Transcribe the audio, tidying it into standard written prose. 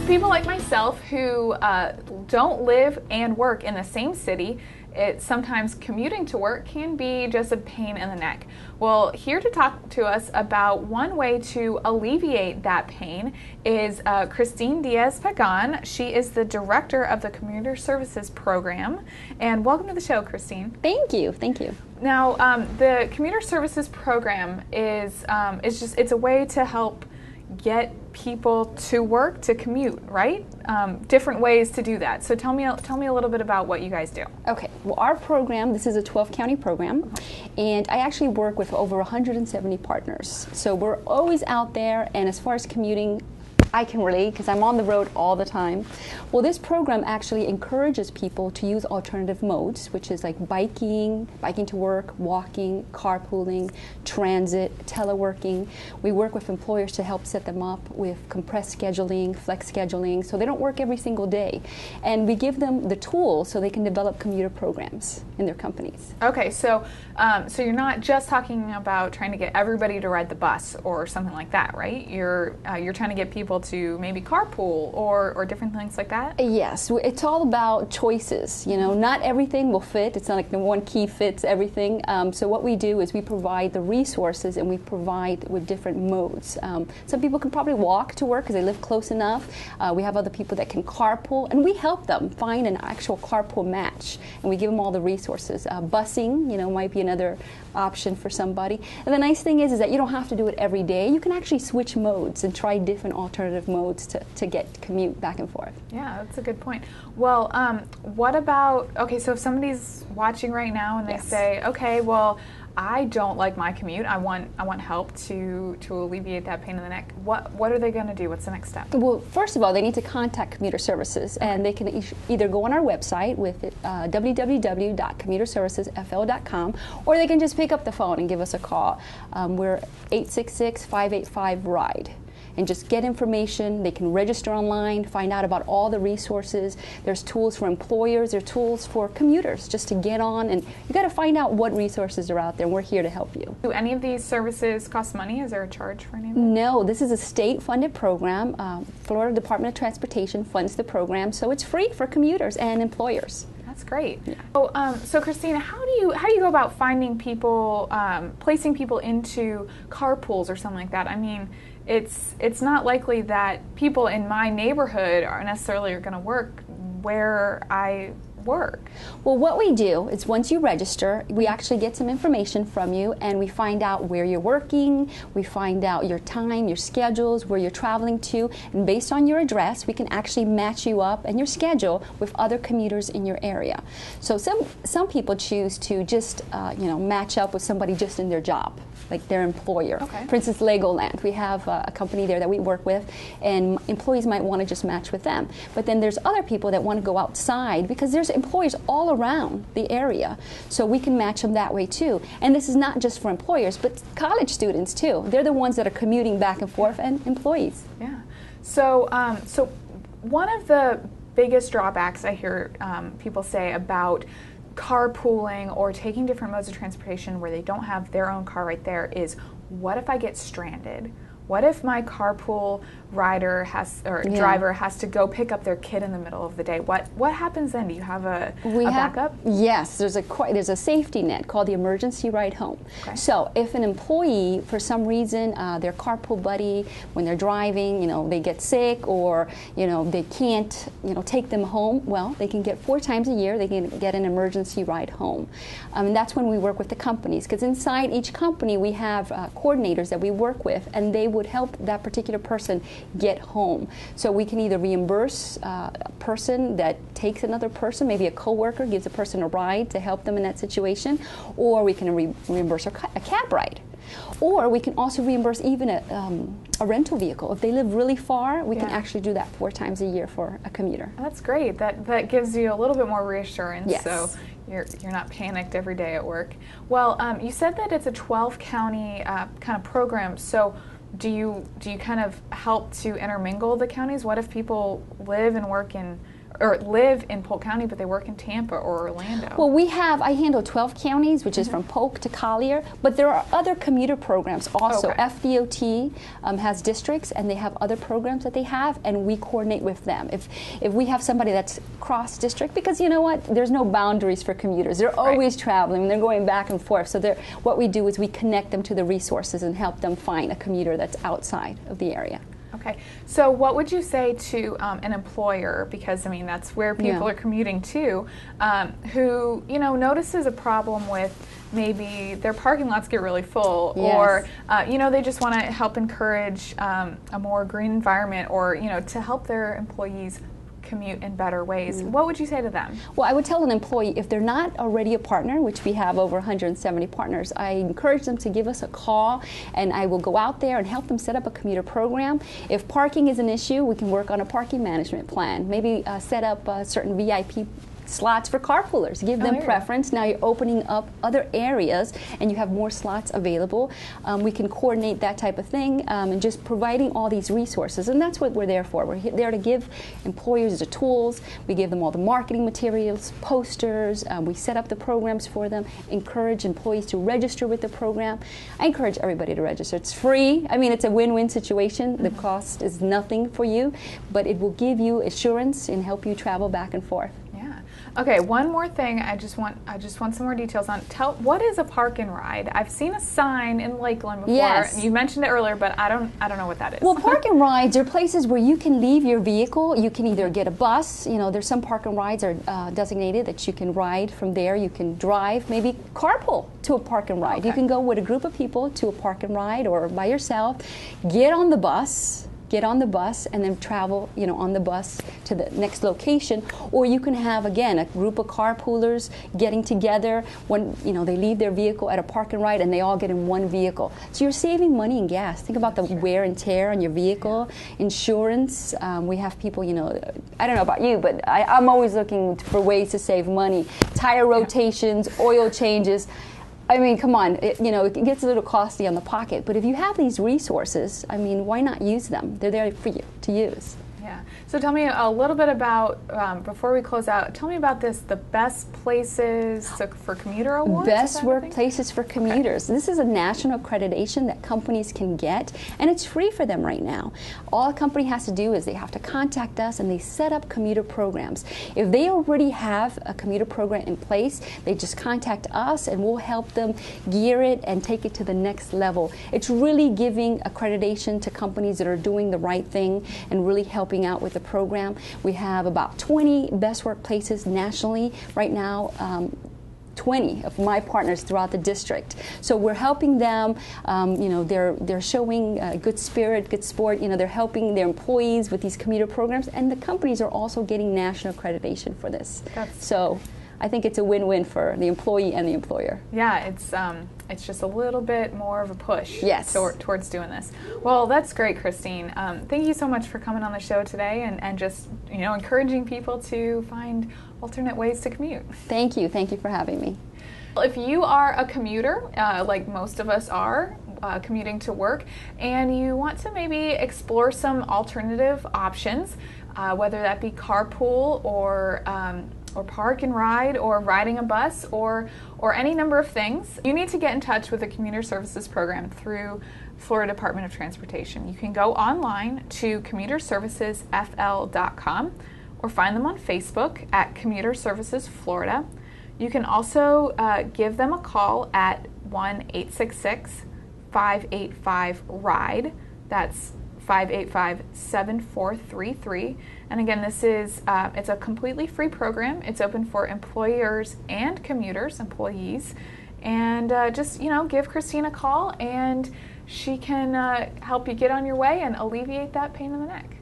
people like myself who don't live and work in the same city, sometimes commuting to work can be just a pain in the neck. Well, here to talk to us about one way to alleviate that pain is Christine Diaz Pagan. She is the director of the Commuter Services program. And welcome to the show, Christine. Thank you. Thank you. Now, the Commuter Services program is it's a way to help get people to work, to commute, right? Different ways to do that. So tell me a little bit about what you guys do. Okay. Well, our program, this is a 12-county program, and I actually work with over 170 partners. So we're always out there, and as far as commuting, I can relate because I'm on the road all the time. Well, this program actually encourages people to use alternative modes, which is like biking to work, walking, carpooling, transit, teleworking. We work with employers to help set them up with compressed scheduling, flex scheduling, so they don't work every single day. And we give them the tools so they can develop commuter programs in their companies. Okay, so you're not just talking about trying to get everybody to ride the bus or something like that, right? You're trying to get people to maybe carpool or different things like that? Yes, it's all about choices. You know, not everything will fit. It's not like the one key fits everything. So what we do is we provide the resources and we provide with different modes. Some people can probably walk to work because they live close enough. We have other people that can carpool, and we help them find an actual carpool match, and we give them all the resources. Busing, you know, might be another option for somebody. And the nice thing is that you don't have to do it every day. You can actually switch modes and try different alternative modes to get commute back and forth. Yeah, that's a good point. Well, what about, okay, so if somebody's watching right now and they say, okay, well, I don't like my commute. I want help to alleviate that pain in the neck. What are they going to do? What's the next step? Well, first of all, they need to contact Commuter Services, and they can either go on our website with www.commuterservicesfl.com, or they can just pick up the phone and give us a call. We're 866-585-RIDE. And just get information. They can register online, find out about all the resources. There's tools for employers, there's tools for commuters just to get on, and you got to find out what resources are out there, and we're here to help you. Do any of these services cost money? Is there a charge for any of them? No, this is a state-funded program. Florida Department of Transportation funds the program, so it's free for commuters and employers. That's great. Yeah. So Christina, how do you go about finding people, placing people into carpools or something like that? I mean, it's not likely that people in my neighborhood are necessarily going to work where I work. Well, what we do is once you register, we actually get some information from you, and we find out where you're working, we find out your time, your schedules, where you're traveling to, and based on your address, we can actually match you up and your schedule with other commuters in your area. So some people choose to just match up with somebody just in their job, like their employer. Okay. For instance, Legoland, we have a company there that we work with, and employees might want to just match with them. But then there's other people that want to go outside because there's employers all around the area, so we can match them that way too. And this is not just for employers, but college students too. They're the ones that are commuting back and forth, and employees. Yeah. So one of the biggest drawbacks I hear people say about carpooling or taking different modes of transportation where they don't have their own car right there is, what if I get stranded? What if my carpool rider driver has to go pick up their kid in the middle of the day? What happens then? Do you have a backup? Yes, there's a safety net called the emergency ride home. Okay. So if an employee, for some reason, their carpool buddy, when they're driving, they get sick, or they can't, take them home, well, they can get 4 times a year. They can get an emergency ride home, and that's when we work with the companies, because inside each company we have coordinators that we work with, and they would help that particular person get home. So we can either reimburse a person that takes another person, maybe a coworker gives a person a ride to help them in that situation, or we can reimburse a cab ride. Or we can also reimburse even a rental vehicle. If they live really far, we can actually do that 4 times a year for a commuter. That's great. That gives you a little bit more reassurance. Yes. So you're not panicked every day at work. Well, you said that it's a 12-county kind of program. So do you kind of help to intermingle the counties? What if people live and work in or live in Polk County, but they work in Tampa or Orlando? Well, I handle 12 counties, which is from Polk to Collier, but there are other commuter programs also. Okay. FDOT has districts, and they have other programs that they have, and we coordinate with them. If we have somebody that's cross-district, because you know what, there's no boundaries for commuters. They're always traveling, they're going back and forth. So what we do is we connect them to the resources and help them find a commuter that's outside of the area. Okay, so what would you say to an employer, because I mean that's where people are commuting to, who notices a problem with maybe their parking lots get really full, or they just want to help encourage a more green environment, or to help their employees commute in better ways. What would you say to them? Well, I would tell an employee, if they're not already a partner, which we have over 170 partners, I encourage them to give us a call, and I will go out there and help them set up a commuter program. If parking is an issue, we can work on a parking management plan. Maybe set up certain VIP slots for carpoolers. Give them preference. Now you're opening up other areas and you have more slots available. We can coordinate that type of thing, and just providing all these resources. And that's what we're there for. We're there to give employers the tools. We give them all the marketing materials, posters. We set up the programs for them, encourage employees to register with the program. I encourage everybody to register. It's free. I mean, it's a win-win situation. The cost is nothing for you, but it will give you assurance and help you travel back and forth. Okay, one more thing. I just want some more details on. What is a park and ride? I've seen a sign in Lakeland before. Yes. You mentioned it earlier, but I don't know what that is. Well, park and rides are places where you can leave your vehicle. You can either get a bus. There's some park and rides are designated that you can ride from there. You can drive, maybe carpool to a park and ride. You can go with a group of people to a park and ride, or by yourself. Get on the bus and then travel, on the bus to the next location. Or you can have, again, a group of carpoolers getting together when, they leave their vehicle at a park and ride, and they all get in one vehicle. So you're saving money and gas. Think about the wear and tear on your vehicle, insurance. We have people, I don't know about you, but I'm always looking for ways to save money. Tire rotations, oil changes. I mean, come on, it gets a little costly on the pocket, but if you have these resources, I mean, why not use them? They're there for you to use. Yeah. So tell me a little bit about, before we close out, tell me about the best places for commuter awards? Best workplaces for commuters. Okay. This is a national accreditation that companies can get, and it's free for them right now. All a company has to do is they have to contact us, and they set up commuter programs. If they already have a commuter program in place, they just contact us, and we'll help them gear it and take it to the next level. It's really giving accreditation to companies that are doing the right thing and really helping out with the program. We have about 20 best workplaces nationally right now. 20 of my partners throughout the district. So we're helping them, they're showing good spirit, good sport, they're helping their employees with these commuter programs, and the companies are also getting national accreditation for this. So I think it's a win-win for the employee and the employer. Yeah, it's just a little bit more of a push towards doing this. Well, that's great, Christine. Thank you so much for coming on the show today and just encouraging people to find alternate ways to commute. Thank you. Thank you for having me. If you are a commuter, like most of us are, commuting to work, and you want to maybe explore some alternative options, whether that be carpool or park and ride, or riding a bus, or any number of things, you need to get in touch with the Commuter Services program through Florida Department of Transportation. You can go online to commuterservicesfl.com or find them on Facebook at Commuter Services Florida. You can also give them a call at 1-866-585-RIDE. That's 585-7433. And again, this is it's a completely free program. It's open for employers and commuters, employees. And just give Christine a call, and she can help you get on your way and alleviate that pain in the neck.